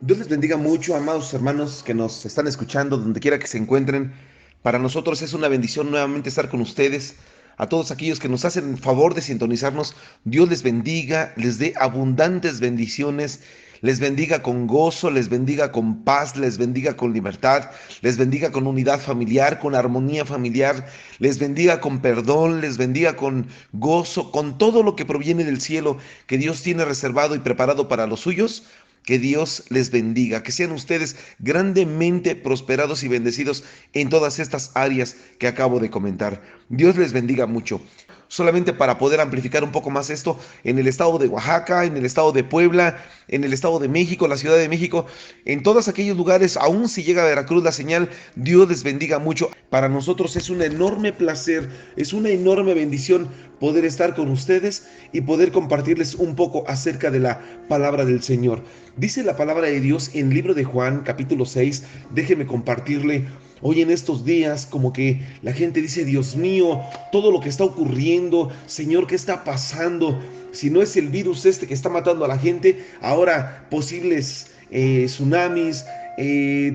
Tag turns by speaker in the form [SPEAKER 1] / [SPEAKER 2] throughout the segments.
[SPEAKER 1] Dios les bendiga mucho, amados hermanos que nos están escuchando, donde quiera que se encuentren. Para nosotros es una bendición nuevamente estar con ustedes. A todos aquellos que nos hacen el favor de sintonizarnos, Dios les bendiga, les dé abundantes bendiciones, les bendiga con gozo, les bendiga con paz, les bendiga con libertad, les bendiga con unidad familiar, con armonía familiar, les bendiga con perdón, les bendiga con gozo, con todo lo que proviene del cielo que Dios tiene reservado y preparado para los suyos. Que Dios les bendiga, que sean ustedes grandemente prosperados y bendecidos en todas estas áreas que acabo de comentar. Dios les bendiga mucho. Solamente para poder amplificar un poco más esto, en el estado de Oaxaca, en el estado de Puebla, en el estado de México, la Ciudad de México, en todos aquellos lugares, aún si llega a Veracruz la señal, Dios les bendiga mucho. Para nosotros es un enorme placer, es una enorme bendición poder estar con ustedes y poder compartirles un poco acerca de la palabra del Señor. Dice la palabra de Dios en el libro de Juan, capítulo 6. Déjeme compartirle. Hoy en estos días, como que la gente dice: Dios mío, todo lo que está ocurriendo, Señor, ¿qué está pasando? Si no es el virus este que está matando a la gente, ahora posibles tsunamis,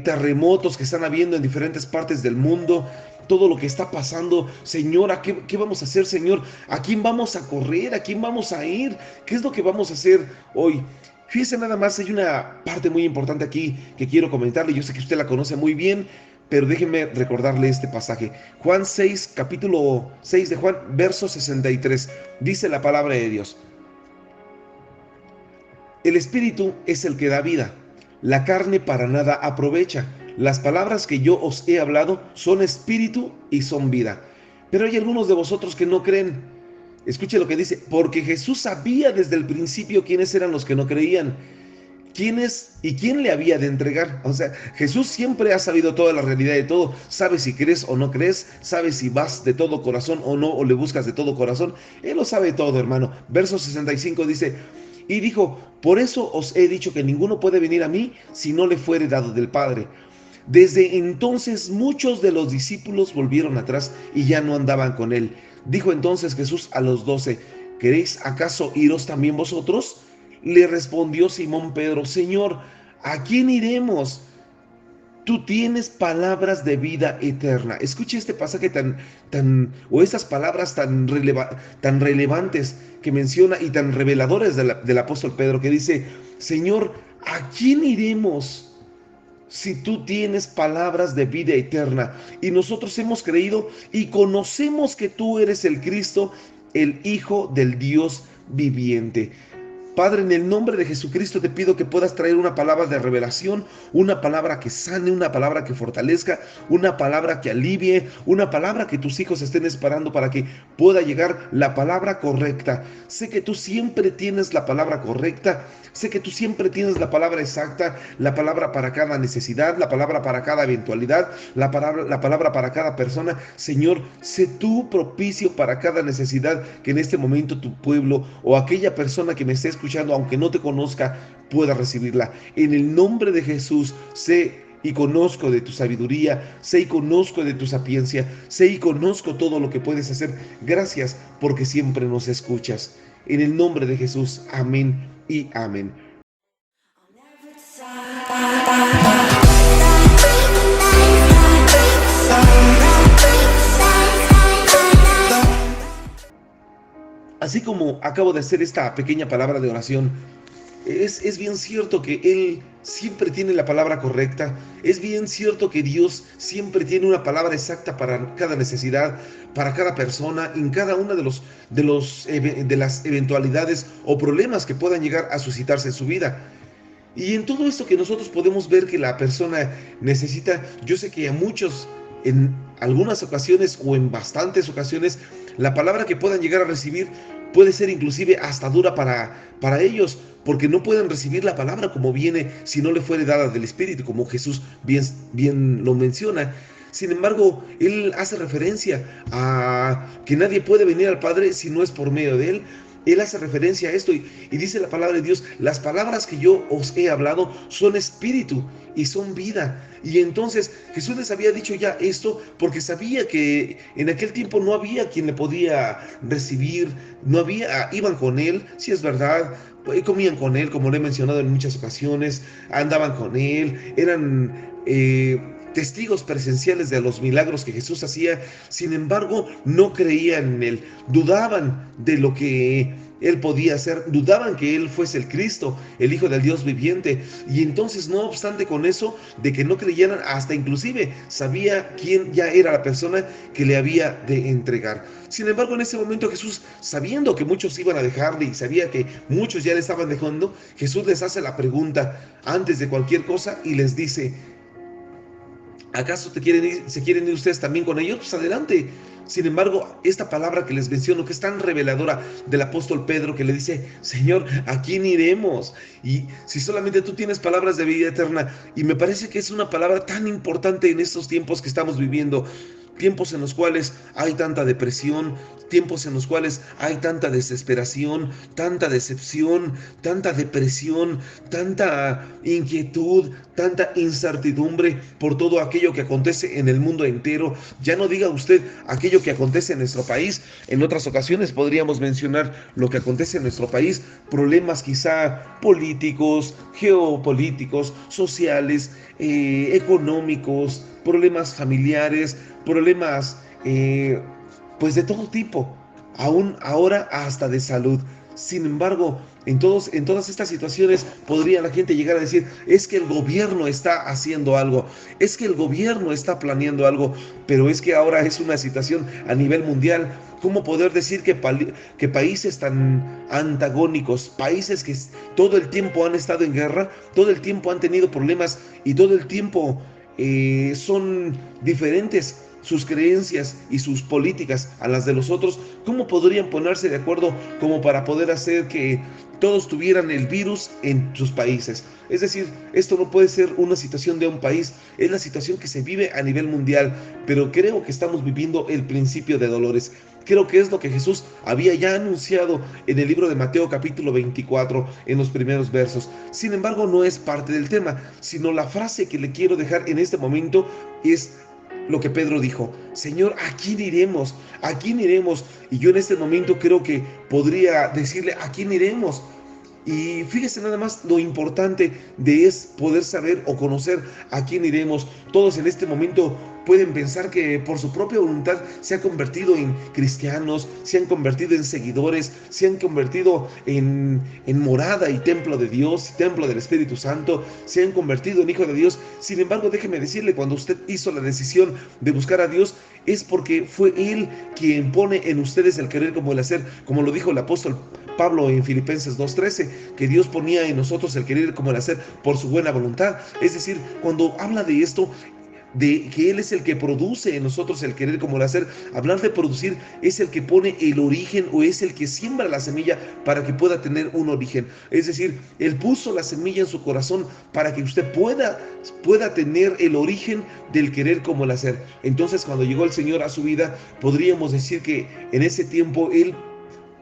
[SPEAKER 1] terremotos que están habiendo en diferentes partes del mundo. Todo lo que está pasando, Señor, ¿qué vamos a hacer, Señor? ¿A quién vamos a correr? ¿A quién vamos a ir? ¿Qué es lo que vamos a hacer hoy? Fíjese nada más, hay una parte muy importante aquí que quiero comentarle. Yo sé que usted la conoce muy bien, pero déjenme recordarle este pasaje. Juan 6, capítulo 6 de Juan, verso 63. Dice la palabra de Dios: el espíritu es el que da vida, la carne para nada aprovecha. Las palabras que yo os he hablado son espíritu y son vida. Pero hay algunos de vosotros que no creen. Escuche lo que dice: porque Jesús sabía desde el principio quiénes eran los que no creían, quiénes y quién le había de entregar. O sea, Jesús siempre ha sabido toda la realidad de todo. Sabe si crees o no crees, sabe si vas de todo corazón o no, o le buscas de todo corazón. Él lo sabe todo, hermano. Verso 65 dice: y dijo: por eso os he dicho que ninguno puede venir a mí si no le fuere dado del Padre. Desde entonces muchos de los discípulos volvieron atrás y ya no andaban con él. Dijo entonces Jesús a los 12: ¿queréis acaso iros también vosotros? Le respondió Simón Pedro: Señor, ¿a quién iremos? Tú tienes palabras de vida eterna. Escuche este pasaje o estas palabras tan relevantes que menciona y tan reveladores del apóstol Pedro, que dice: Señor, ¿a quién iremos si tú tienes palabras de vida eterna? Y nosotros hemos creído y conocemos que tú eres el Cristo, el Hijo del Dios viviente. Padre, en el nombre de Jesucristo te pido que puedas traer una palabra de revelación, una palabra que sane, una palabra que fortalezca, una palabra que alivie, una palabra que tus hijos estén esperando para que pueda llegar la palabra correcta. Sé que tú siempre tienes la palabra correcta, sé que tú siempre tienes la palabra exacta, la palabra para cada necesidad, la palabra para cada eventualidad, la palabra para cada persona. Señor, sé tú propicio para cada necesidad que en este momento tu pueblo o aquella persona que me esté escuchando, aunque no te conozca, pueda recibirla. En el nombre de Jesús, sé y conozco de tu sabiduría, sé y conozco de tu sapiencia, sé y conozco todo lo que puedes hacer. Gracias porque siempre nos escuchas. En el nombre de Jesús, amén y amén. Así como acabo de hacer esta pequeña palabra de oración, es bien cierto que Él siempre tiene la palabra correcta. Es bien cierto que Dios siempre tiene una palabra exacta para cada necesidad, para cada persona, en cada una de las eventualidades o problemas que puedan llegar a suscitarse en su vida. Y en todo esto que nosotros podemos ver que la persona necesita, yo sé que a muchos en algunas ocasiones o en bastantes ocasiones, la palabra que puedan llegar a recibir puede ser inclusive hasta dura para ellos, porque no pueden recibir la palabra como viene si no le fuere dada del Espíritu, como Jesús bien lo menciona. Sin embargo, Él hace referencia a que nadie puede venir al Padre si no es por medio de Él. Él hace referencia a esto y dice la palabra de Dios, las palabras que yo os he hablado son espíritu y son vida. Y entonces Jesús les había dicho ya esto porque sabía que en aquel tiempo no había quien le podía recibir, no había, iban con él, si es verdad, comían con él, como lo he mencionado en muchas ocasiones, andaban con él, eran testigos presenciales de los milagros que Jesús hacía. Sin embargo, no creían en él, dudaban de lo que él podía hacer, dudaban que él fuese el Cristo, el Hijo del Dios viviente. Y entonces, no obstante con eso, de que no creyeran, hasta inclusive sabía quién ya era la persona que le había de entregar. Sin embargo, en ese momento Jesús, sabiendo que muchos iban a dejarle y sabía que muchos ya le estaban dejando, Jesús les hace la pregunta antes de cualquier cosa y les dice: ¿acaso se quieren ir ustedes también con ellos? Pues adelante. Sin embargo, esta palabra que les menciono, que es tan reveladora del apóstol Pedro, que le dice: Señor, ¿a quién iremos? Y si solamente tú tienes palabras de vida eterna, y me parece que es una palabra tan importante en estos tiempos que estamos viviendo, tiempos en los cuales hay tanta depresión, tiempos en los cuales hay tanta desesperación, tanta decepción, tanta depresión, tanta inquietud, tanta incertidumbre por todo aquello que acontece en el mundo entero. Ya no diga usted aquello que acontece en nuestro país. En otras ocasiones podríamos mencionar lo que acontece en nuestro país, problemas quizá políticos, geopolíticos, sociales, económicos, problemas familiares, problemas pues de todo tipo, aún ahora hasta de salud. Sin embargo, en todas estas situaciones podría la gente llegar a decir: es que el gobierno está haciendo algo, es que el gobierno está planeando algo, pero es que ahora es una situación a nivel mundial. ¿Cómo poder decir que países tan antagónicos, países que todo el tiempo han estado en guerra, todo el tiempo han tenido problemas y todo el tiempo son diferentes sus creencias y sus políticas a las de los otros, cómo podrían ponerse de acuerdo como para poder hacer que todos tuvieran el virus en sus países? Es decir, esto no puede ser una situación de un país, es la situación que se vive a nivel mundial, pero creo que estamos viviendo el principio de dolores. Creo que es lo que Jesús había ya anunciado en el libro de Mateo capítulo 24, en los primeros versos. Sin embargo, no es parte del tema, sino la frase que le quiero dejar en este momento es lo que Pedro dijo: Señor, ¿a quién iremos? ¿A quién iremos? Y yo en este momento creo que podría decirle: ¿a quién iremos? Y fíjese nada más lo importante de es poder saber o conocer a quién iremos. Todos en este momento pueden pensar que por su propia voluntad se han convertido en cristianos, se han convertido en seguidores, se han convertido en morada y templo de Dios, templo del Espíritu Santo, se han convertido en hijo de Dios. Sin embargo, déjeme decirle, cuando usted hizo la decisión de buscar a Dios, es porque fue Él quien pone en ustedes el querer como el hacer, como lo dijo el apóstol Pablo en Filipenses 2:13, que Dios ponía en nosotros el querer como el hacer por su buena voluntad. Es decir, cuando habla de esto, de que Él es el que produce en nosotros el querer como el hacer, hablar de producir es el que pone el origen, o es el que siembra la semilla para que pueda tener un origen. Es decir, Él puso la semilla en su corazón para que usted pueda tener el origen del querer como el hacer. Entonces, cuando llegó el Señor a su vida, podríamos decir que en ese tiempo Él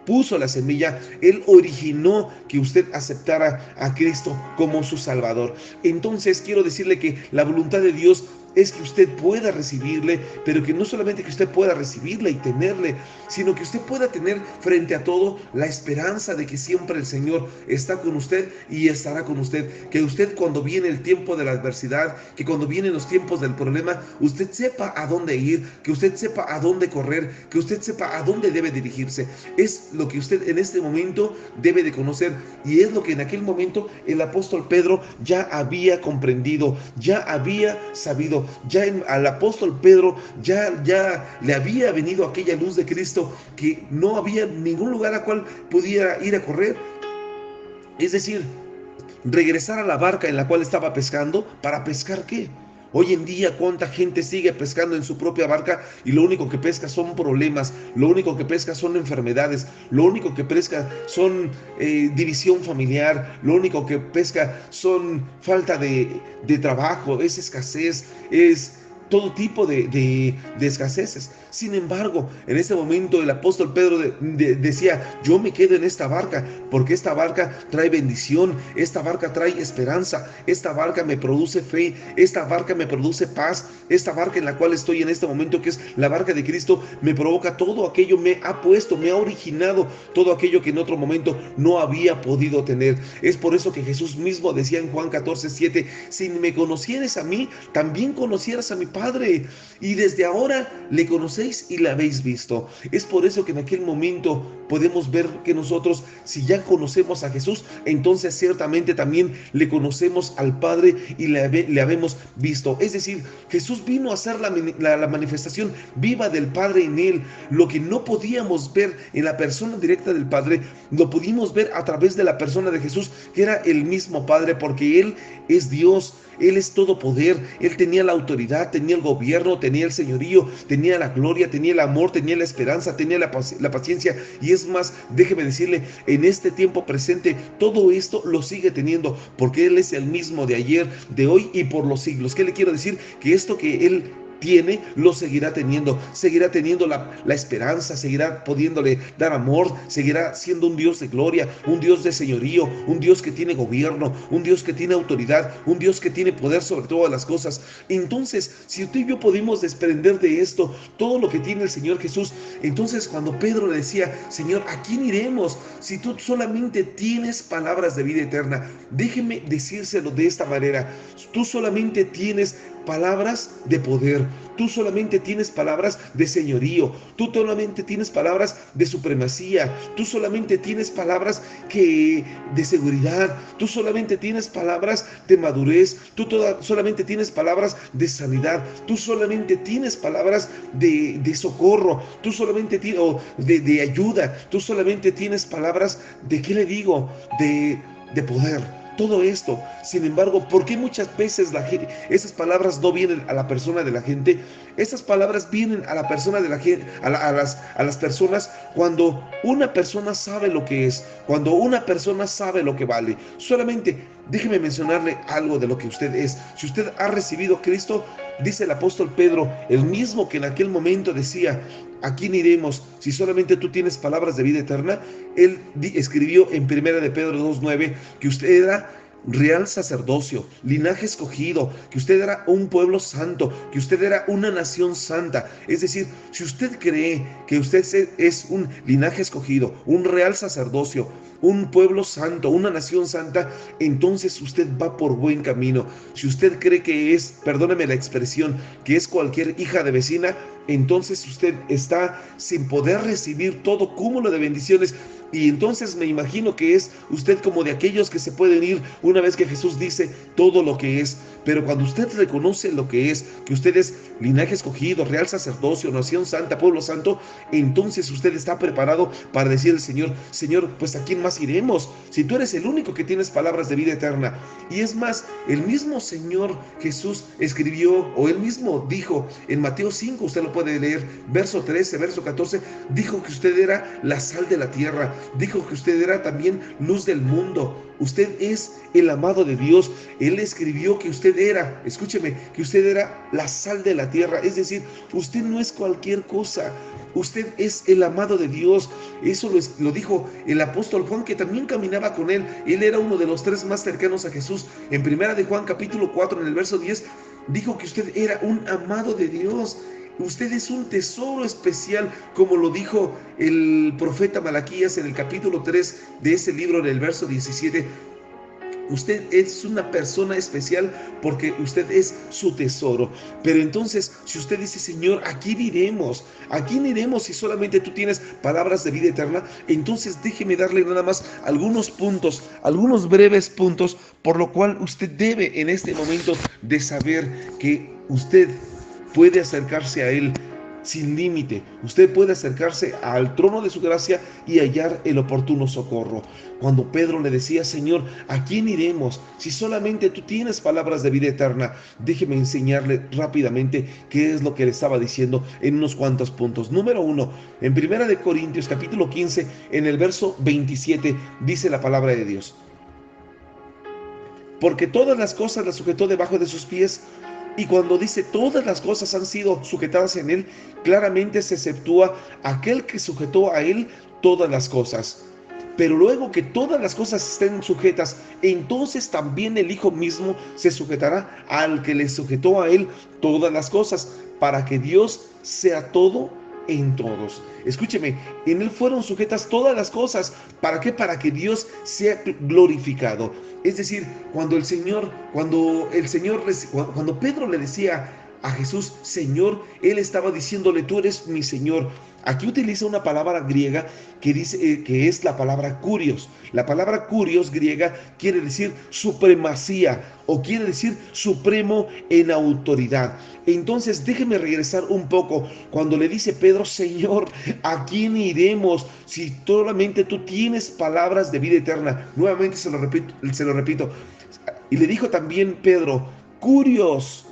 [SPEAKER 1] puso la semilla, Él originó que usted aceptara a Cristo como su Salvador. Entonces quiero decirle que la voluntad de Dios es que usted pueda recibirle, pero que no solamente que usted pueda recibirle y tenerle, sino que usted pueda tener frente a todo la esperanza de que siempre el Señor está con usted y estará con usted. Que usted, cuando viene el tiempo de la adversidad, que cuando vienen los tiempos del problema, usted sepa a dónde ir, que usted sepa a dónde correr, que usted sepa a dónde debe dirigirse. Es lo que usted en este momento debe de conocer, y es lo que en aquel momento el apóstol Pedro ya había comprendido, ya había sabido. Ya al apóstol Pedro ya le había venido aquella luz de Cristo, que no había ningún lugar a cual pudiera ir a correr. Es decir, regresar a la barca en la cual estaba pescando. ¿Para pescar qué? Hoy en día, ¿cuánta gente sigue pescando en su propia barca y lo único que pesca son problemas, lo único que pesca son enfermedades, lo único que pesca son división familiar, lo único que pesca son falta de trabajo, es escasez, es todo tipo de escaseces. Sin embargo, en ese momento el apóstol Pedro decía, yo me quedo en esta barca, porque esta barca trae bendición, esta barca trae esperanza, esta barca me produce fe, esta barca me produce paz, esta barca en la cual estoy en este momento, que es la barca de Cristo, me provoca todo aquello, me ha puesto, me ha originado todo aquello que en otro momento no había podido tener. Es por eso que Jesús mismo decía en Juan 14:7, si me conocieres a mí, también conocieras a mi Padre, y desde ahora le conocéis y le habéis visto. Es por eso que en aquel momento podemos ver que nosotros, si ya conocemos a Jesús, entonces ciertamente también le conocemos al Padre y le habemos visto. Es decir, Jesús vino a ser la manifestación viva del Padre en él. Lo que no podíamos ver en la persona directa del Padre, lo pudimos ver a través de la persona de Jesús, que era el mismo Padre, porque Él es Dios. Él es todo poder, Él tenía la autoridad, tenía el gobierno, tenía el señorío, tenía la gloria, tenía el amor, tenía la esperanza, tenía la paciencia. Y es más, déjeme decirle, en este tiempo presente, todo esto lo sigue teniendo, porque Él es el mismo de ayer, de hoy y por los siglos. ¿Qué le quiero decir? Que esto que Él tiene, lo seguirá teniendo la esperanza, seguirá pudiéndole dar amor, seguirá siendo un Dios de gloria, un Dios de señorío, un Dios que tiene gobierno, un Dios que tiene autoridad, un Dios que tiene poder sobre todas las cosas. Entonces, si usted y yo podemos desprender de esto todo lo que tiene el Señor Jesús, entonces cuando Pedro le decía, Señor, ¿a quién iremos si tú solamente tienes palabras de vida eterna? Déjeme decírselo de esta manera, tú solamente tienes palabras de poder, tú solamente tienes palabras de señorío, tú solamente tienes palabras de supremacía, tú solamente tienes palabras de seguridad, tú solamente tienes palabras de madurez, tú solamente tienes palabras de sanidad, tú solamente tienes palabras de socorro, tú solamente tienes de ayuda, tú solamente tienes palabras de, ¿qué le digo? De poder. Todo esto. Sin embargo, ¿por qué muchas veces esas palabras no vienen a la persona de la gente? Esas palabras vienen a la persona de la gente, a las personas cuando una persona sabe lo que es, cuando una persona sabe lo que vale. Solamente déjeme mencionarle algo de lo que usted es. Si usted ha recibido a Cristo, dice el apóstol Pedro, el mismo que en aquel momento decía, ¿a quién iremos si solamente tú tienes palabras de vida eterna? Él escribió en 1 de Pedro 2:9 que usted era real sacerdocio, linaje escogido, que usted era un pueblo santo, que usted era una nación santa. Es decir, si usted cree que usted es un linaje escogido, un real sacerdocio, un pueblo santo, una nación santa, entonces usted va por buen camino. Si usted cree que es, perdóneme la expresión, que es cualquier hija de vecina, entonces usted está sin poder recibir todo cúmulo de bendiciones. Y entonces me imagino que es usted como de aquellos que se pueden ir una vez que Jesús dice todo lo que es. Pero cuando usted reconoce lo que es, que usted es linaje escogido, real sacerdocio, nación santa, pueblo santo, entonces usted está preparado para decir al Señor, Señor, pues ¿a quién más iremos? Si tú eres el único que tienes palabras de vida eterna. Y es más, el mismo Señor Jesús escribió, o él mismo dijo en Mateo 5, usted lo puede leer, verso 13, verso 14, dijo que usted era la sal de la tierra. Dijo que usted era también luz del mundo. Usted es el amado de Dios. Él escribió que usted era, escúcheme, que usted era la sal de la tierra. Es decir, usted no es cualquier cosa. Usted es el amado de Dios. Eso lo dijo el apóstol Juan, que también caminaba con él. Él era uno de los 3 más cercanos a Jesús. En 1 de Juan capítulo 4, en el verso 10, dijo que usted era un amado de Dios. Usted es un tesoro especial, como lo dijo el profeta Malaquías en el capítulo 3 de ese libro, en el verso 17. Usted es una persona especial porque usted es su tesoro. Pero entonces, si usted dice, Señor, ¿a quién iremos? ¿A quién iremos si solamente tú tienes palabras de vida eterna? Entonces déjeme darle nada más algunos puntos, algunos breves puntos, por lo cual usted debe en este momento de saber que usted puede acercarse a Él sin límite. Usted puede acercarse al trono de su gracia y hallar el oportuno socorro. Cuando Pedro le decía, Señor, ¿a quién iremos si solamente tú tienes palabras de vida eterna? Déjeme enseñarle rápidamente qué es lo que le estaba diciendo en unos cuantos puntos. Número 1, en 1 de Corintios capítulo 15, en el verso 27, dice la palabra de Dios: porque todas las cosas las sujetó debajo de sus pies Y cuando dice todas las cosas han sido sujetadas en él, claramente se exceptúa aquel que sujetó a él todas las cosas. Pero luego que todas las cosas estén sujetas, entonces también el Hijo mismo se sujetará al que le sujetó a él todas las cosas, para que Dios sea todo en todos. Escúcheme, en él fueron sujetas todas las cosas. ¿Para qué? Para que Dios sea glorificado. Es decir, cuando Pedro le decía a Jesús, Señor, él estaba diciéndole, tú eres mi Señor. Aquí utiliza una palabra griega que dice que es la palabra kurios. La palabra kurios griega quiere decir supremacía o quiere decir supremo en autoridad. Entonces déjeme regresar un poco cuando le dice Pedro, Señor, ¿a quién iremos si solamente tú tienes palabras de vida eterna? Nuevamente se lo repito. Y le dijo también Pedro, kurios,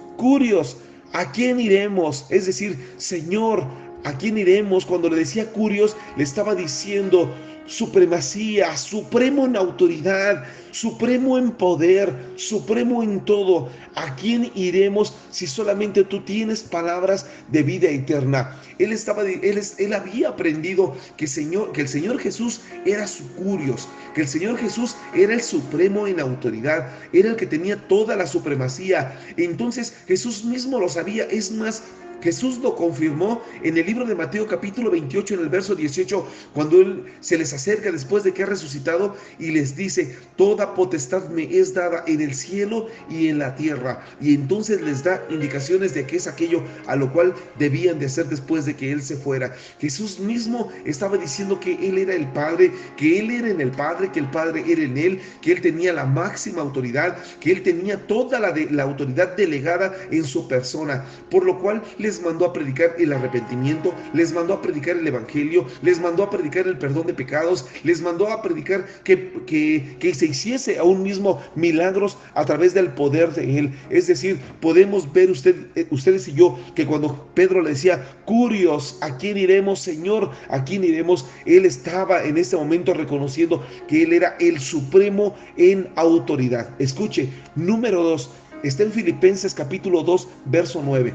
[SPEAKER 1] ¿a quién iremos? Es decir, Señor, ¿a quién iremos? Cuando le decía kurios, le estaba diciendo supremacía, supremo en autoridad, supremo en poder, supremo en todo. ¿A quién iremos si solamente tú tienes palabras de vida eterna? Él había aprendido que el Señor Jesús era su kurios, que el Señor Jesús era el supremo en autoridad, era el que tenía toda la supremacía. Entonces Jesús mismo lo sabía. Es más, Jesús lo confirmó en el libro de Mateo capítulo 28 en el verso 18, cuando Él se les acerca después de que ha resucitado y les dice, toda potestad me es dada en el cielo y en la tierra. Y entonces les da indicaciones de qué es aquello a lo cual debían de hacer después de que Él se fuera. Jesús mismo estaba diciendo que Él era el Padre, que Él era en el Padre, que el Padre era en Él, que Él tenía la máxima autoridad, que Él tenía toda la autoridad delegada en su persona, por lo cual les mandó a predicar el arrepentimiento, les mandó a predicar el evangelio, les mandó a predicar el perdón de pecados, les mandó a predicar que se hiciese aún mismo milagros a través del poder de Él. Es decir, podemos ver ustedes y yo que cuando Pedro le decía, kurios, ¿a quién iremos, Señor? ¿A quién iremos? Él estaba en este momento reconociendo que Él era el supremo en autoridad. Escuche, número 2, está en Filipenses capítulo 2, verso 9.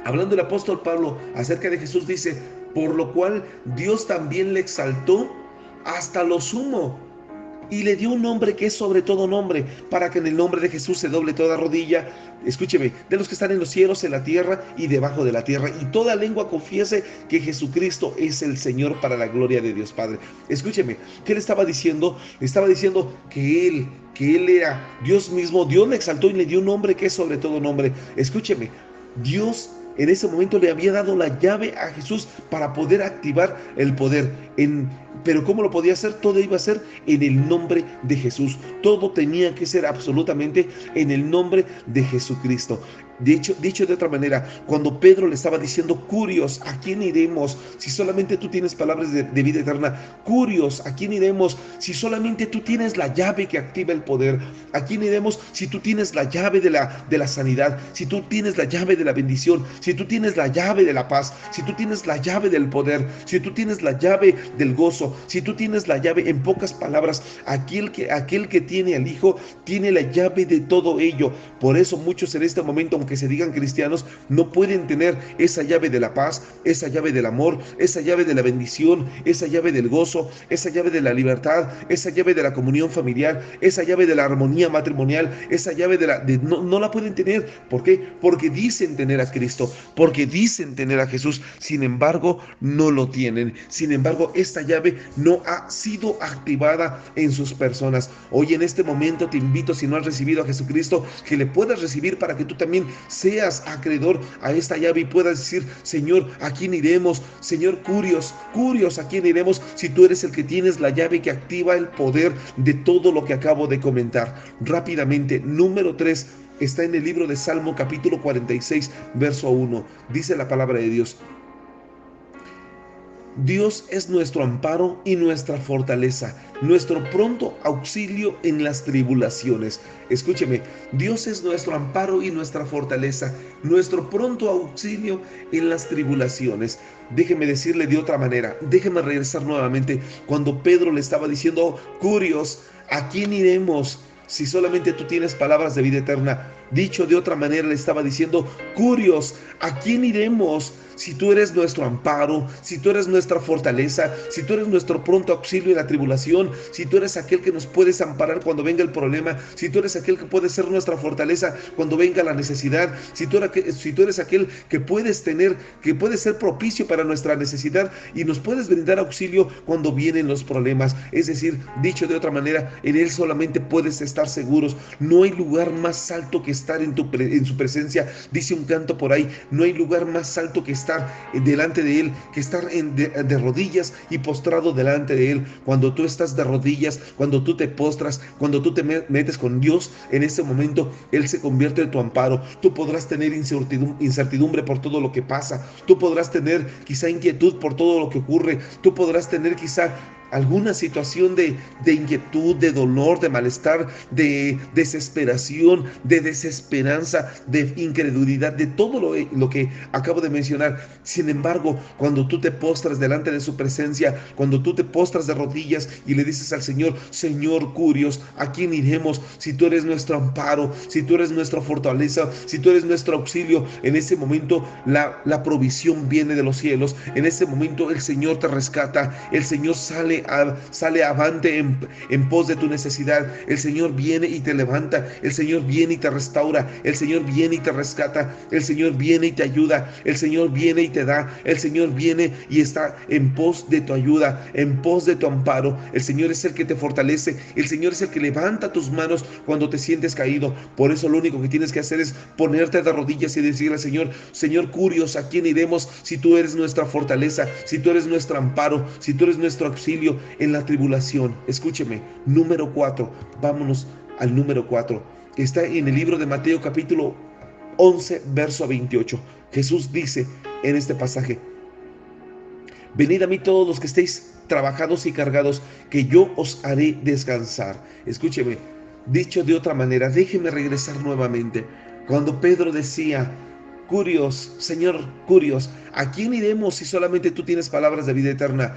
[SPEAKER 1] Hablando el apóstol Pablo acerca de Jesús, dice, por lo cual Dios también le exaltó hasta lo sumo y le dio un nombre que es sobre todo nombre, para que en el nombre de Jesús se doble toda rodilla, escúcheme, de los que están en los cielos, en la tierra y debajo de la tierra, y toda lengua confiese que Jesucristo es el Señor, para la gloria de Dios Padre. Escúcheme, ¿qué le estaba diciendo? Le estaba diciendo que Él era Dios mismo. Dios le exaltó y le dio un nombre que es sobre todo nombre. Escúcheme, Dios en ese momento le había dado la llave a Jesús para poder activar el poder. Pero ¿cómo lo podía hacer? Todo iba a ser en el nombre de Jesús. Todo tenía que ser absolutamente en el nombre de Jesucristo. Dicho de otra manera, cuando Pedro le estaba diciendo, kurios, ¿a quién iremos si solamente tú tienes palabras de vida eterna? Kurios, ¿a quién iremos si solamente tú tienes la llave que activa el poder? ¿A quién iremos si tú tienes la llave de la sanidad? Si tú tienes la llave de la bendición, si tú tienes la llave de la paz, si tú tienes la llave del poder, si tú tienes la llave del gozo, si tú tienes la llave, en pocas palabras, aquel que tiene al Hijo tiene la llave de todo ello. Por eso muchos en este momento, aunque se digan cristianos, no pueden tener esa llave de la paz, esa llave del amor, esa llave de la bendición, esa llave del gozo, esa llave de la libertad, esa llave de la comunión familiar, esa llave de la armonía matrimonial, esa llave no la pueden tener. ¿Por qué? Porque dicen tener a Cristo, porque dicen tener a Jesús, sin embargo no lo tienen. Sin embargo, esta llave no ha sido activada en sus personas. Hoy en este momento te invito, si no has recibido a Jesucristo, que le puedas recibir para que tú también seas acreedor a esta llave y puedas decir, Señor, ¿a quién iremos? Señor, kurios, ¿a quién iremos? Si tú eres el que tienes la llave que activa el poder de todo lo que acabo de comentar. Rápidamente, número 3, está en el libro de Salmo capítulo 46, verso 1. Dice la palabra de Dios: Dios es nuestro amparo y nuestra fortaleza, nuestro pronto auxilio en las tribulaciones. Escúcheme, Dios es nuestro amparo y nuestra fortaleza, nuestro pronto auxilio en las tribulaciones. Déjeme decirle de otra manera, déjeme regresar nuevamente cuando Pedro le estaba diciendo, kurios, ¿a quién iremos si solamente tú tienes palabras de vida eterna? Dicho de otra manera, le estaba diciendo: Curios, ¿a quién iremos? Si tú eres nuestro amparo, si tú eres nuestra fortaleza, si tú eres nuestro pronto auxilio en la tribulación, si tú eres aquel que nos puedes amparar cuando venga el problema, si tú eres aquel que puede ser nuestra fortaleza cuando venga la necesidad, si tú eres aquel que puedes tener, que puede ser propicio para nuestra necesidad y nos puedes brindar auxilio cuando vienen los problemas. Es decir, dicho de otra manera, en Él solamente puedes estar seguros. No hay lugar más alto que estar en su presencia. Dice un canto por ahí: no hay lugar más alto que estar delante de Él, que estar de rodillas y postrado delante de Él. Cuando tú estás de rodillas, cuando tú te postras, cuando tú te metes con Dios, en ese momento Él se convierte en tu amparo. Tú podrás tener incertidumbre por todo lo que pasa, tú podrás tener quizá inquietud por todo lo que ocurre, tú podrás tener quizá alguna situación de inquietud, de dolor, de malestar, de desesperación, de desesperanza, de incredulidad, de todo lo que acabo de mencionar. Sin embargo, cuando tú te postras delante de su presencia, cuando tú te postras de rodillas y le dices al Señor: Señor, Curios, ¿a quién iremos? Si tú eres nuestro amparo, si tú eres nuestra fortaleza, si tú eres nuestro auxilio, en ese momento la provisión viene de los cielos. En ese momento el Señor te rescata, el Señor sale avante en pos de tu necesidad. El Señor viene y te levanta, el Señor viene y te restaura, el Señor viene y te rescata, el Señor viene y te ayuda, el Señor viene y te da, el Señor viene y está en pos de tu ayuda, en pos de tu amparo. El Señor es el que te fortalece, el Señor es el que levanta tus manos cuando te sientes caído. Por eso lo único que tienes que hacer es ponerte de rodillas y decirle al Señor: Señor, Curios, ¿a quién iremos? Si tú eres nuestra fortaleza, si tú eres nuestro amparo, si tú eres nuestro auxilio en la tribulación. Escúcheme, número 4, vámonos al número 4. Está en el libro de Mateo capítulo 11, verso 28. Jesús dice en este pasaje: venid a mí todos los que estéis trabajados y cargados, que yo os haré descansar. Escúcheme, dicho de otra manera, déjeme regresar nuevamente. Cuando Pedro decía: Curios, Señor, Curios, ¿a quién iremos si solamente tú tienes palabras de vida eterna?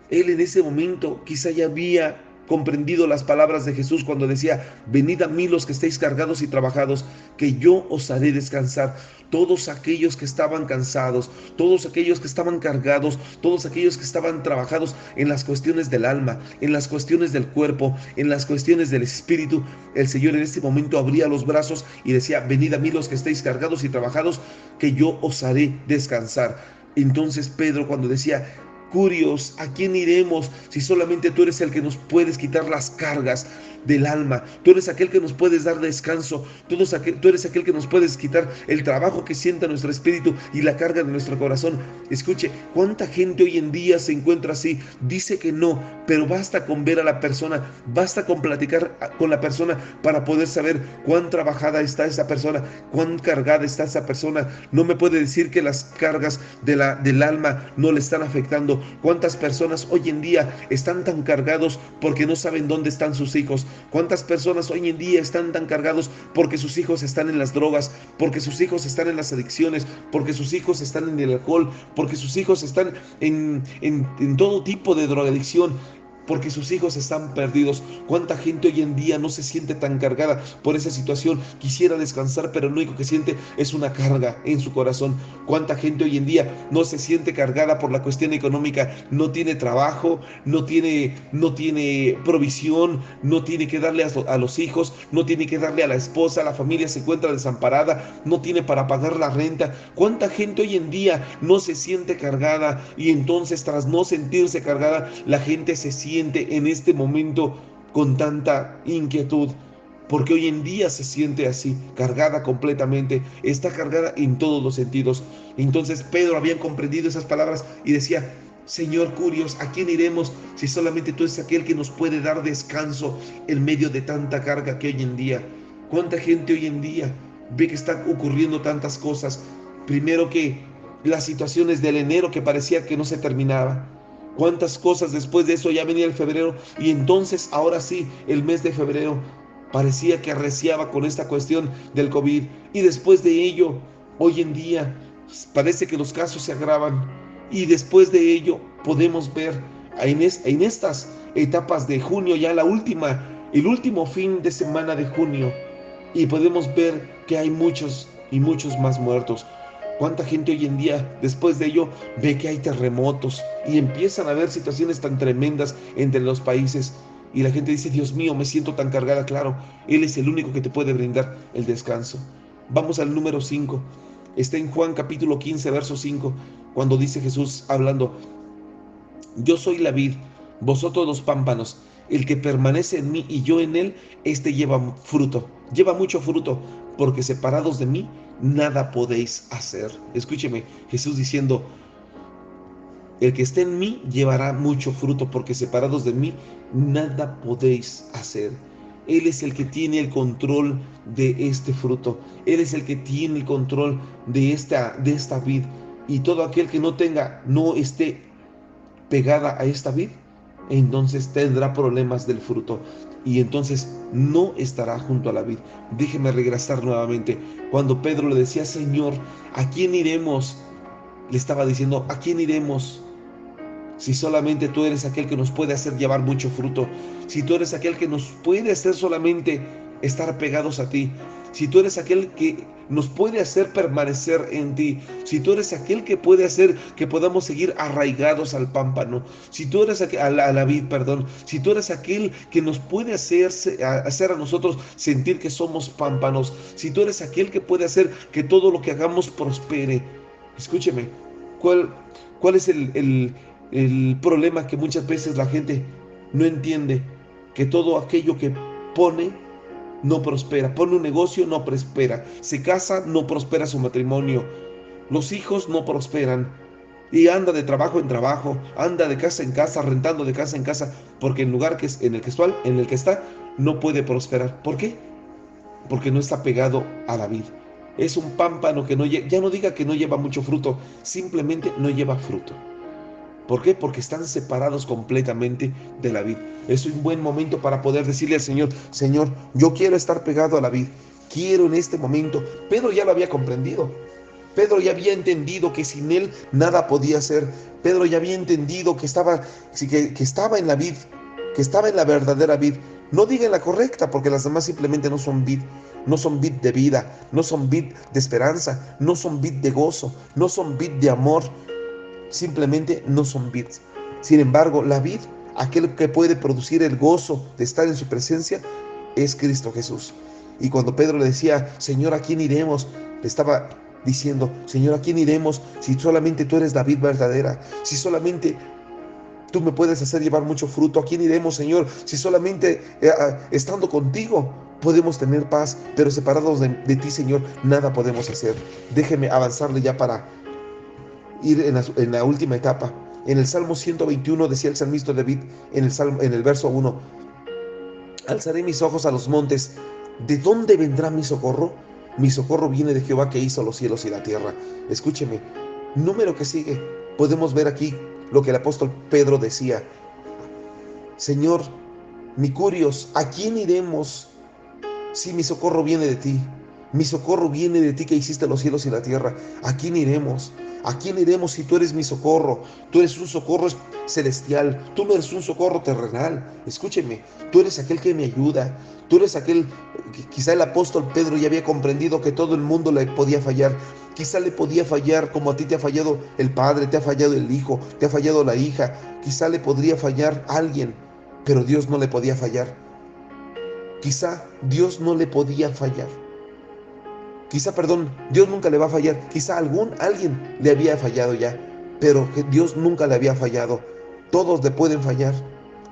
[SPEAKER 1] Él en ese momento quizá ya había comprendido las palabras de Jesús cuando decía: venid a mí los que estéis cargados y trabajados, que yo os haré descansar. Todos aquellos que estaban cansados, todos aquellos que estaban cargados, todos aquellos que estaban trabajados en las cuestiones del alma, en las cuestiones del cuerpo, en las cuestiones del espíritu, el Señor en ese momento abría los brazos y decía: venid a mí los que estéis cargados y trabajados, que yo os haré descansar. Entonces Pedro, cuando decía: Curios, ¿a quién iremos si solamente tú eres el que nos puedes quitar las cargas del alma? Tú eres aquel que nos puedes dar descanso, tú eres aquel que nos puedes quitar el trabajo que sienta nuestro espíritu y la carga de nuestro corazón. Escuche, ¿cuánta gente hoy en día se encuentra así? Dice que no, pero basta con ver a la persona, basta con platicar con la persona para poder saber cuán trabajada está esa persona, cuán cargada está esa persona. No me puede decir que las cargas del alma no le están afectando. ¿Cuántas personas hoy en día están tan cargados porque no saben dónde están sus hijos? ¿Cuántas personas hoy en día están tan cargados porque sus hijos están en las drogas, porque sus hijos están en las adicciones, porque sus hijos están en el alcohol, porque sus hijos están en todo tipo de drogadicción? Porque sus hijos están perdidos. ¿Cuánta gente hoy en día no se siente tan cargada por esa situación? Quisiera descansar, pero lo único que siente es una carga en su corazón. ¿Cuánta gente hoy en día no se siente cargada por la cuestión económica? No tiene trabajo, no tiene provisión, no tiene que darle a los hijos, no tiene que darle a la esposa, la familia se encuentra desamparada, no tiene para pagar la renta. ¿Cuánta gente hoy en día no se siente cargada? Y entonces, tras no sentirse cargada, la gente se siente en este momento con tanta inquietud, porque hoy en día se siente así, cargada completamente, está cargada en todos los sentidos. Entonces Pedro había comprendido esas palabras y decía: Señor, Curios, ¿a quién iremos si solamente tú eres aquel que nos puede dar descanso en medio de tanta carga que hoy en día? ¿Cuánta gente hoy en día ve que están ocurriendo tantas cosas? Primero que las situaciones del enero que parecía que no se terminaba. ¿Cuántas cosas después de eso? Ya venía el febrero y entonces ahora sí, el mes de febrero parecía que arreciaba con esta cuestión del COVID. Y después de ello, hoy en día parece que los casos se agravan. Y después de ello podemos ver en estas etapas de junio, ya la última el último fin de semana de junio y podemos ver que hay muchos y muchos más muertos. ¿Cuánta gente hoy en día, después de ello, ve que hay terremotos y empiezan a haber situaciones tan tremendas entre los países? Y la gente dice, Dios mío, me siento tan cargada. Claro, Él es el único que te puede brindar el descanso. Vamos al número 5. Está en Juan capítulo 15, verso 5, cuando dice Jesús hablando, yo soy la vid, vosotros los pámpanos. El que permanece en mí y yo en él, este lleva fruto, lleva mucho fruto, porque separados de mí, nada podéis hacer. Escúcheme, Jesús diciendo, el que esté en mí llevará mucho fruto, porque separados de mí, nada podéis hacer. Él es el que tiene el control de este fruto. Él es el que tiene el control de esta vid. Y todo aquel que no esté pegada a esta vid, entonces tendrá problemas del fruto y entonces no estará junto a la vid. Déjeme regresar nuevamente. Cuando Pedro le decía, Señor, ¿a quién iremos? Le estaba diciendo, ¿a quién iremos? Si solamente tú eres aquel que nos puede hacer llevar mucho fruto, si tú eres aquel que nos puede hacer solamente estar pegados a ti, si tú eres aquel que nos puede hacer permanecer en ti, si tú eres aquel que puede hacer que podamos seguir arraigados al pámpano, si tú eres a la vid, perdón, si tú eres aquel que nos puede hacer a nosotros sentir que somos pámpanos, si tú eres aquel que puede hacer que todo lo que hagamos prospere. Escúcheme, ¿cuál es el problema? Que muchas veces la gente no entiende que todo aquello que pone no prospera. Pone un negocio, no prospera. Se casa, no prospera su matrimonio. Los hijos no prosperan. Y anda de trabajo en trabajo, anda de casa en casa, rentando de casa en casa, porque en el lugar en el que está, no puede prosperar. ¿Por qué? Porque no está pegado a la vid. Es un pámpano que ya no diga que no lleva mucho fruto, simplemente no lleva fruto. ¿Por qué? Porque están separados completamente de la vid. Es un buen momento para poder decirle al Señor, Señor, yo quiero estar pegado a la vid. Quiero en este momento. Pedro ya lo había comprendido. Pedro ya había entendido que sin él nada podía ser. Pedro ya había entendido que estaba en la vid, que estaba en la verdadera vid. No diga en la correcta, porque las demás simplemente no son vid. No son vid de vida, no son vid de esperanza, no son vid de gozo, no son vid de amor. Simplemente no son vids. Sin embargo, la vid, aquel que puede producir el gozo de estar en su presencia, es Cristo Jesús. Y cuando Pedro le decía, Señor, ¿a quién iremos? Le estaba diciendo, Señor, ¿a quién iremos si solamente tú eres la vid verdadera? Si solamente tú me puedes hacer llevar mucho fruto. ¿A quién iremos, Señor? Si solamente estando contigo podemos tener paz, pero separados de ti, Señor, nada podemos hacer. Déjeme avanzarle ya para ir en la última etapa. En el Salmo 121 decía el salmista David en el verso 1, alzaré mis ojos a los montes, ¿de dónde vendrá mi socorro? Mi socorro viene de Jehová, que hizo los cielos y la tierra. Escúcheme, número que sigue, podemos ver aquí lo que el apóstol Pedro decía, Señor, mi curios, ¿a quién iremos si mi socorro viene de ti? Mi socorro viene de ti, que hiciste los cielos y la tierra. ¿A quién iremos? ¿A quién iremos si tú eres mi socorro? Tú eres un socorro celestial, tú no eres un socorro terrenal. Escúcheme, tú eres aquel que me ayuda. Tú eres aquel, quizá el apóstol Pedro ya había comprendido que todo el mundo le podía fallar. Quizá le podía fallar como a ti te ha fallado el padre, te ha fallado el hijo, te ha fallado la hija. Quizá le podría fallar a alguien, pero Dios no le podía fallar. Quizá Dios no le podía fallar. Dios nunca le va a fallar. Quizá alguien le había fallado ya, pero que Dios nunca le había fallado. Todos le pueden fallar,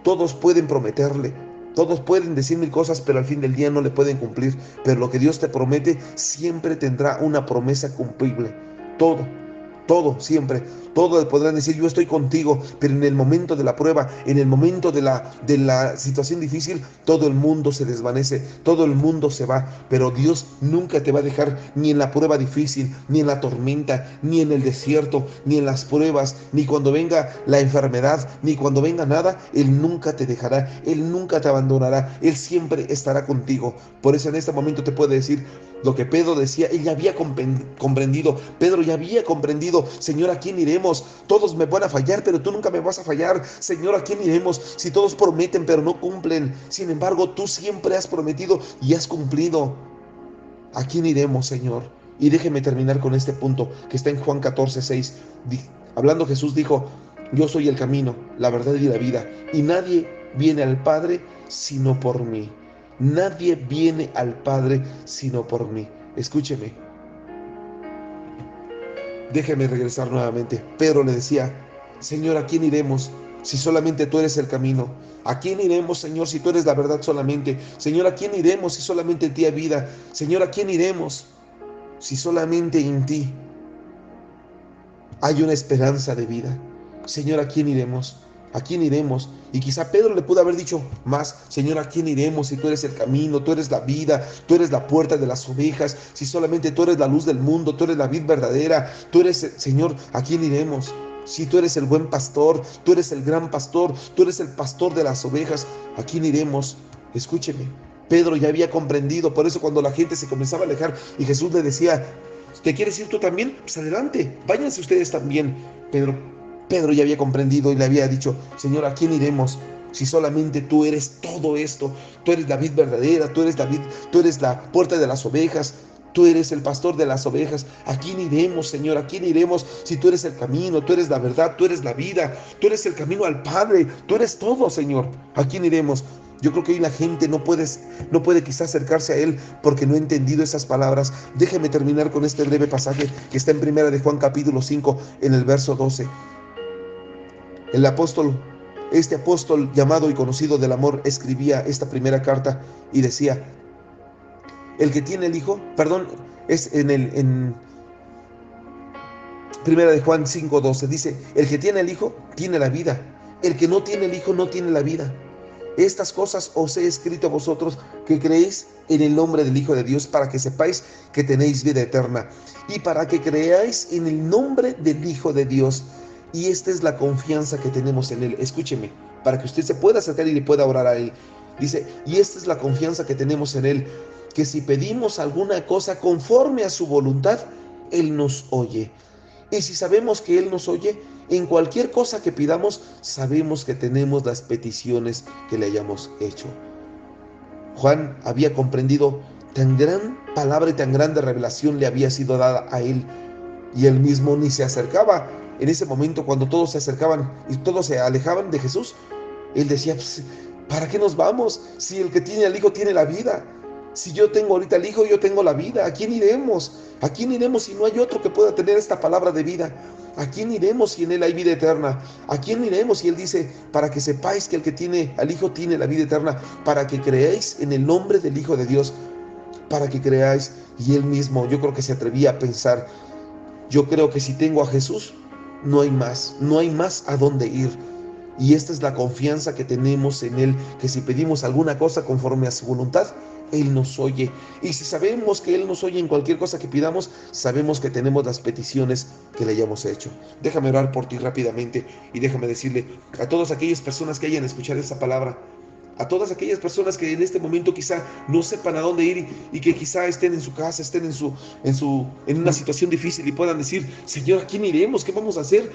[SPEAKER 1] todos pueden prometerle, todos pueden decir mil cosas, pero al fin del día no le pueden cumplir. Pero lo que Dios te promete siempre tendrá una promesa cumplible. Todo, siempre. Todos podrán decir, yo estoy contigo, pero en el momento de la prueba, en el momento de la situación difícil, todo el mundo se desvanece, todo el mundo se va. Pero Dios nunca te va a dejar, ni en la prueba difícil, ni en la tormenta, ni en el desierto, ni en las pruebas, ni cuando venga la enfermedad, ni cuando venga nada. Él nunca te dejará, Él nunca te abandonará, Él siempre estará contigo. Por eso en este momento te puedo decir lo que Pedro decía. Él ya había comprendido, Pedro ya había comprendido prometido. Señor, ¿a quién iremos? Todos me van a fallar, pero tú nunca me vas a fallar. Señor, ¿a quién iremos? Si todos prometen, pero no cumplen. Sin embargo, tú siempre has prometido y has cumplido. ¿A quién iremos, Señor? Y déjeme terminar con este punto que está en Juan 14:6. Hablando Jesús dijo: yo soy el camino, la verdad y la vida, y nadie viene al Padre sino por mí. Nadie viene al Padre sino por mí. Escúcheme. Déjeme regresar nuevamente. Pedro le decía: Señor, ¿a quién iremos si solamente tú eres el camino? ¿A quién iremos, Señor, si tú eres la verdad solamente? Señor, ¿a quién iremos si solamente en ti hay vida? Señor, ¿a quién iremos si solamente en ti hay una esperanza de vida? Señor, ¿a quién iremos? ¿A quién iremos? Y quizá Pedro le pudo haber dicho más: Señor, ¿a quién iremos si tú eres el camino, tú eres la vida, tú eres la puerta de las ovejas, si solamente tú eres la luz del mundo, tú eres la vid verdadera, tú eres, Señor, ¿a quién iremos? Si tú eres el buen pastor, tú eres el gran pastor, tú eres el pastor de las ovejas, ¿a quién iremos? Escúcheme, Pedro ya había comprendido. Por eso cuando la gente se comenzaba a alejar y Jesús le decía: ¿te quieres ir tú también? Pues adelante, váyanse ustedes también. Pedro ya había comprendido y le había dicho: Señor, ¿a quién iremos si solamente tú eres todo esto? Tú eres la vid verdadera, tú eres la puerta de las ovejas, tú eres el pastor de las ovejas. ¿A quién iremos, Señor? ¿A quién iremos si tú eres el camino, tú eres la verdad, tú eres la vida, tú eres el camino al Padre, tú eres todo, Señor? ¿A quién iremos? Yo creo que hoy la gente no puede quizás acercarse a Él porque no ha entendido esas palabras. Déjeme terminar con este breve pasaje que está en Primera de Juan capítulo 5, en el verso 12. Este apóstol llamado y conocido del amor, escribía esta primera carta y decía: el que tiene el Hijo, es en Primera de Juan 5:12, dice: el que tiene el Hijo tiene la vida, el que no tiene el Hijo no tiene la vida. Estas cosas os he escrito a vosotros que creéis en el nombre del Hijo de Dios, para que sepáis que tenéis vida eterna, y para que creáis en el nombre del Hijo de Dios. Y esta es la confianza que tenemos en Él. Escúcheme, para que usted se pueda acercar y le pueda orar a Él. Dice: y esta es la confianza que tenemos en Él, que si pedimos alguna cosa conforme a su voluntad, Él nos oye. Y si sabemos que Él nos oye, en cualquier cosa que pidamos, sabemos que tenemos las peticiones que le hayamos hecho. Juan había comprendido tan gran palabra y tan grande revelación le había sido dada a él, y él mismo ni se acercaba. En ese momento, cuando todos se acercaban y todos se alejaban de Jesús, él decía: pues, ¿para qué nos vamos? Si el que tiene al Hijo tiene la vida. Si yo tengo ahorita al Hijo, yo tengo la vida. ¿A quién iremos? ¿A quién iremos si no hay otro que pueda tener esta palabra de vida? ¿A quién iremos si en Él hay vida eterna? ¿A quién iremos si Él dice: para que sepáis que el que tiene al Hijo tiene la vida eterna, para que creáis en el nombre del Hijo de Dios, para que creáis? Y Él mismo, yo creo que se atrevía a pensar: yo creo que si tengo a Jesús, no hay más a dónde ir. Y esta es la confianza que tenemos en Él, que si pedimos alguna cosa conforme a su voluntad, Él nos oye. Y si sabemos que Él nos oye en cualquier cosa que pidamos, sabemos que tenemos las peticiones que le hayamos hecho. Déjame orar por ti rápidamente y déjame decirle a todas aquellas personas que hayan escuchado esta palabra, a todas aquellas personas que en este momento quizá no sepan a dónde ir y que quizá estén en su casa, estén en una situación difícil y puedan decir: Señor, ¿a quién iremos? ¿Qué vamos a hacer?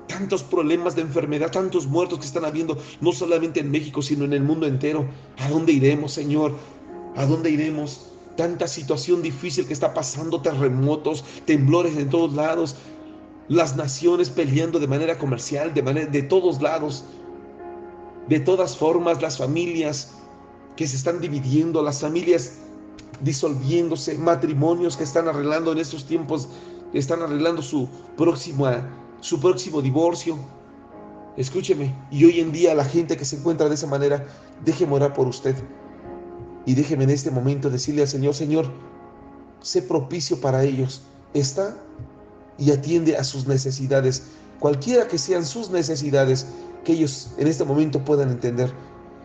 [SPEAKER 1] Tantos problemas de enfermedad, tantos muertos que están habiendo, no solamente en México, sino en el mundo entero. ¿A dónde iremos, Señor? ¿A dónde iremos? Tanta situación difícil que está pasando, terremotos, temblores en todos lados, las naciones peleando de manera comercial, de todos lados. De todas formas, las familias que se están dividiendo, las familias disolviéndose, matrimonios que están arreglando en estos tiempos, que están arreglando su próximo divorcio. Escúcheme, y hoy en día la gente que se encuentra de esa manera, déjeme orar por usted. Y déjeme en este momento decirle al Señor: Señor, sé propicio para ellos. Está y atiende a sus necesidades, cualquiera que sean sus necesidades, que ellos en este momento puedan entender.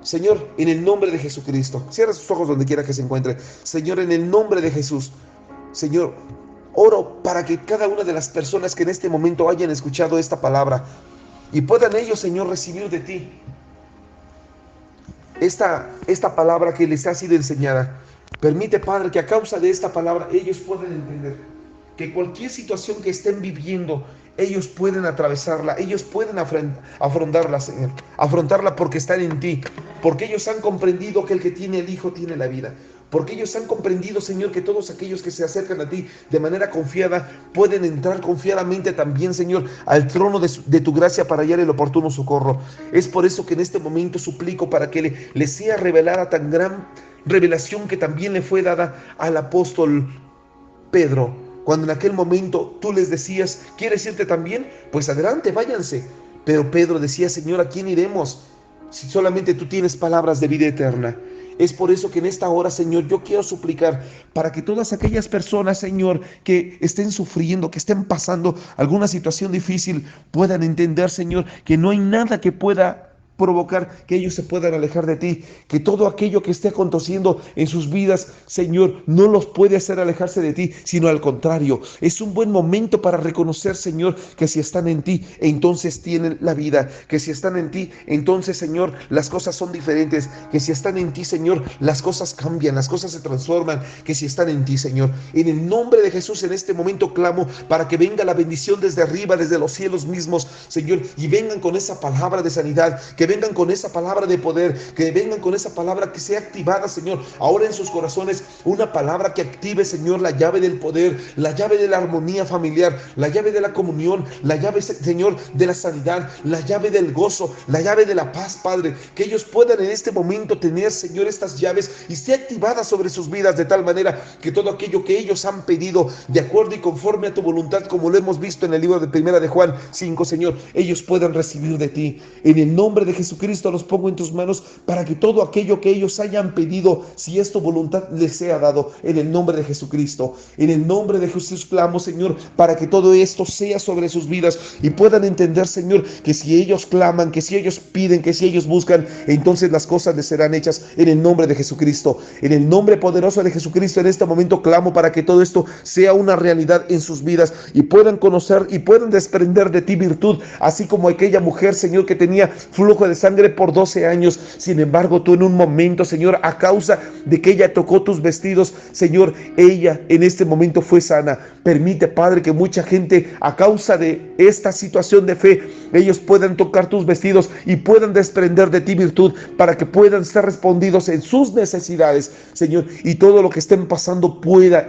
[SPEAKER 1] Señor, en el nombre de Jesucristo, cierra sus ojos donde quiera que se encuentre. Señor, en el nombre de Jesús, Señor, oro para que cada una de las personas que en este momento hayan escuchado esta palabra y puedan ellos, Señor, recibir de ti esta palabra que les ha sido enseñada. Permite, Padre, que a causa de esta palabra ellos puedan entender que cualquier situación que estén viviendo ellos pueden atravesarla, ellos pueden afrontarla, Señor, afrontarla porque están en ti, porque ellos han comprendido que el que tiene el Hijo tiene la vida, porque ellos han comprendido, Señor, que todos aquellos que se acercan a ti de manera confiada pueden entrar confiadamente también, Señor, al trono de tu gracia para hallar el oportuno socorro. Es por eso que en este momento suplico para que le sea revelada tan gran revelación que también le fue dada al apóstol Pedro, cuando en aquel momento tú les decías, ¿quieres irte también? Pues adelante, váyanse. Pero Pedro decía, Señor, ¿a quién iremos? Si solamente tú tienes palabras de vida eterna. Es por eso que en esta hora, Señor, yo quiero suplicar para que todas aquellas personas, Señor, que estén sufriendo, que estén pasando alguna situación difícil, puedan entender, Señor, que no hay nada que pueda provocar que ellos se puedan alejar de ti, que todo aquello que esté aconteciendo en sus vidas, Señor, no los puede hacer alejarse de ti, sino al contrario, es un buen momento para reconocer, Señor, que si están en ti, entonces tienen la vida, que si están en ti, entonces, Señor, las cosas son diferentes, que si están en ti, Señor, las cosas cambian, las cosas se transforman, que si están en ti, Señor, en el nombre de Jesús, en este momento clamo para que venga la bendición desde arriba, desde los cielos mismos, Señor, y vengan con esa palabra de sanidad, que vengan con esa palabra de poder, que vengan con esa palabra que sea activada, Señor, ahora en sus corazones, una palabra que active, Señor, la llave del poder, la llave de la armonía familiar, la llave de la comunión, la llave, Señor, de la sanidad, la llave del gozo, la llave de la paz, Padre, que ellos puedan en este momento tener, Señor, estas llaves y esté activada sobre sus vidas de tal manera que todo aquello que ellos han pedido de acuerdo y conforme a tu voluntad, como lo hemos visto en el libro de Primera de Juan 5, Señor, ellos puedan recibir de ti. En el nombre de Jesucristo los pongo en tus manos para que todo aquello que ellos hayan pedido, si es tu voluntad, les sea dado en el nombre de Jesucristo. En el nombre de Jesús clamo, Señor, para que todo esto sea sobre sus vidas y puedan entender, Señor, que si ellos claman, que si ellos piden, que si ellos buscan, entonces las cosas les serán hechas en el nombre de Jesucristo. En el nombre poderoso de Jesucristo, en este momento clamo para que todo esto sea una realidad en sus vidas y puedan conocer y puedan desprender de ti virtud, así como aquella mujer, Señor, que tenía flujo de sangre por 12 años. Sin embargo, tú en un momento, Señor, a causa de que ella tocó tus vestidos, Señor, ella en este momento fue sana. Permite, Padre, que mucha gente a causa de esta situación de fe, ellos puedan tocar tus vestidos y puedan desprender de ti virtud para que puedan ser respondidos en sus necesidades, Señor, y todo lo que estén pasando pueda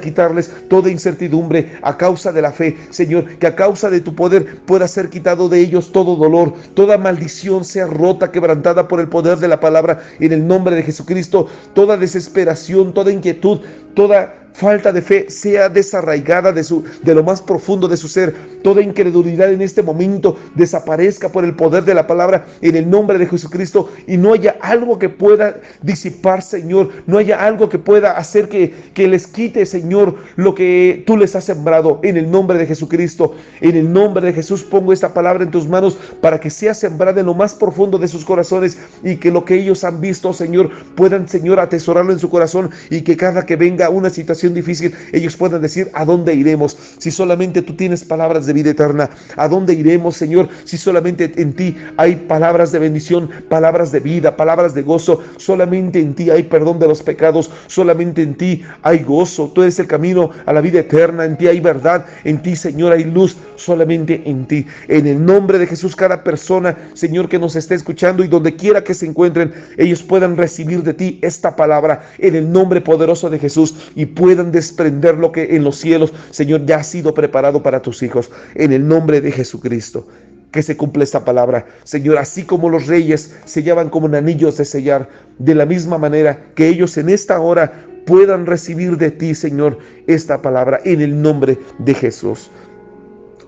[SPEAKER 1] quitarles toda incertidumbre a causa de la fe, Señor, que a causa de tu poder pueda ser quitado de ellos todo dolor, toda maldición sea rota, quebrantada por el poder de la palabra en el nombre de Jesucristo, toda desesperación, toda inquietud, toda falta de fe sea desarraigada de lo más profundo de su ser. Toda incredulidad en este momento desaparezca por el poder de la palabra en el nombre de Jesucristo y no haya algo que pueda disipar, Señor, no haya algo que pueda hacer que les quite, Señor, lo que tú les has sembrado en el nombre de Jesucristo. En el nombre de Jesús pongo esta palabra en tus manos para que sea sembrada en lo más profundo de sus corazones y que lo que ellos han visto, Señor, puedan, Señor, atesorarlo en su corazón y que cada que venga una situación difícil, ellos puedan decir, ¿a dónde iremos? Si solamente tú tienes palabras de vida eterna. ¿A dónde iremos, Señor? Si solamente en ti hay palabras de bendición, palabras de vida, palabras de gozo. Solamente en ti hay perdón de los pecados. Solamente en ti hay gozo. Tú eres el camino a la vida eterna. En ti hay verdad. En ti, Señor, hay luz. Solamente en ti. En el nombre de Jesús, cada persona, Señor, que nos esté escuchando y donde quiera que se encuentren, ellos puedan recibir de ti esta palabra en el nombre poderoso de Jesús y puedan desprender lo que en los cielos, Señor, ya ha sido preparado para tus hijos. En el nombre de Jesucristo, que se cumple esta palabra, Señor, así como los reyes sellaban como en anillos de sellar, de la misma manera que ellos en esta hora puedan recibir de ti, Señor, esta palabra en el nombre de Jesús.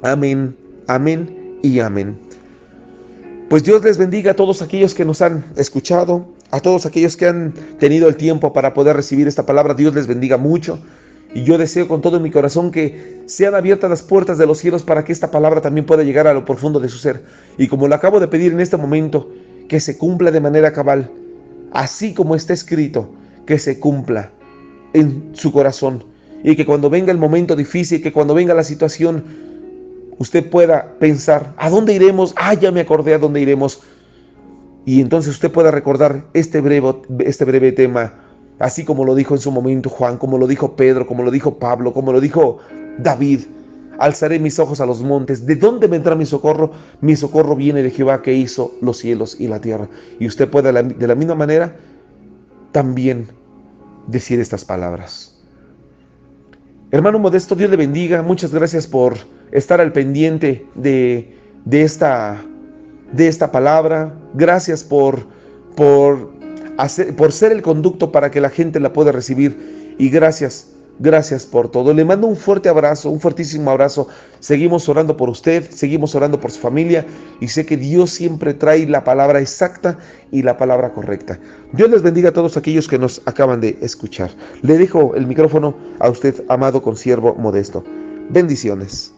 [SPEAKER 1] Amén, amén y amén. Pues Dios les bendiga a todos aquellos que nos han escuchado, a todos aquellos que han tenido el tiempo para poder recibir esta palabra. Dios les bendiga mucho. Y yo deseo con todo mi corazón que sean abiertas las puertas de los cielos para que esta palabra también pueda llegar a lo profundo de su ser. Y como lo acabo de pedir en este momento, que se cumpla de manera cabal, así como está escrito, que se cumpla en su corazón. Y que cuando venga el momento difícil, que cuando venga la situación, usted pueda pensar, ¿a dónde iremos? Ya me acordé a dónde iremos. Y entonces usted pueda recordar este breve tema, así como lo dijo en su momento Juan, como lo dijo Pedro, como lo dijo Pablo, como lo dijo David. Alzaré mis ojos a los montes. ¿De dónde vendrá mi socorro? Mi socorro viene de Jehová, que hizo los cielos y la tierra. Y usted puede de la misma manera también decir estas palabras. Hermano Modesto, Dios le bendiga. Muchas gracias por estar al pendiente de esta palabra. Gracias por ser el conducto para que la gente la pueda recibir. Y gracias por todo. Le mando un fuerte abrazo, un fuertísimo abrazo. Seguimos orando por usted, seguimos orando por su familia. Y sé que Dios siempre trae la palabra exacta y la palabra correcta. Dios les bendiga a todos aquellos que nos acaban de escuchar. Le dejo el micrófono a usted, amado consiervo Modesto. Bendiciones.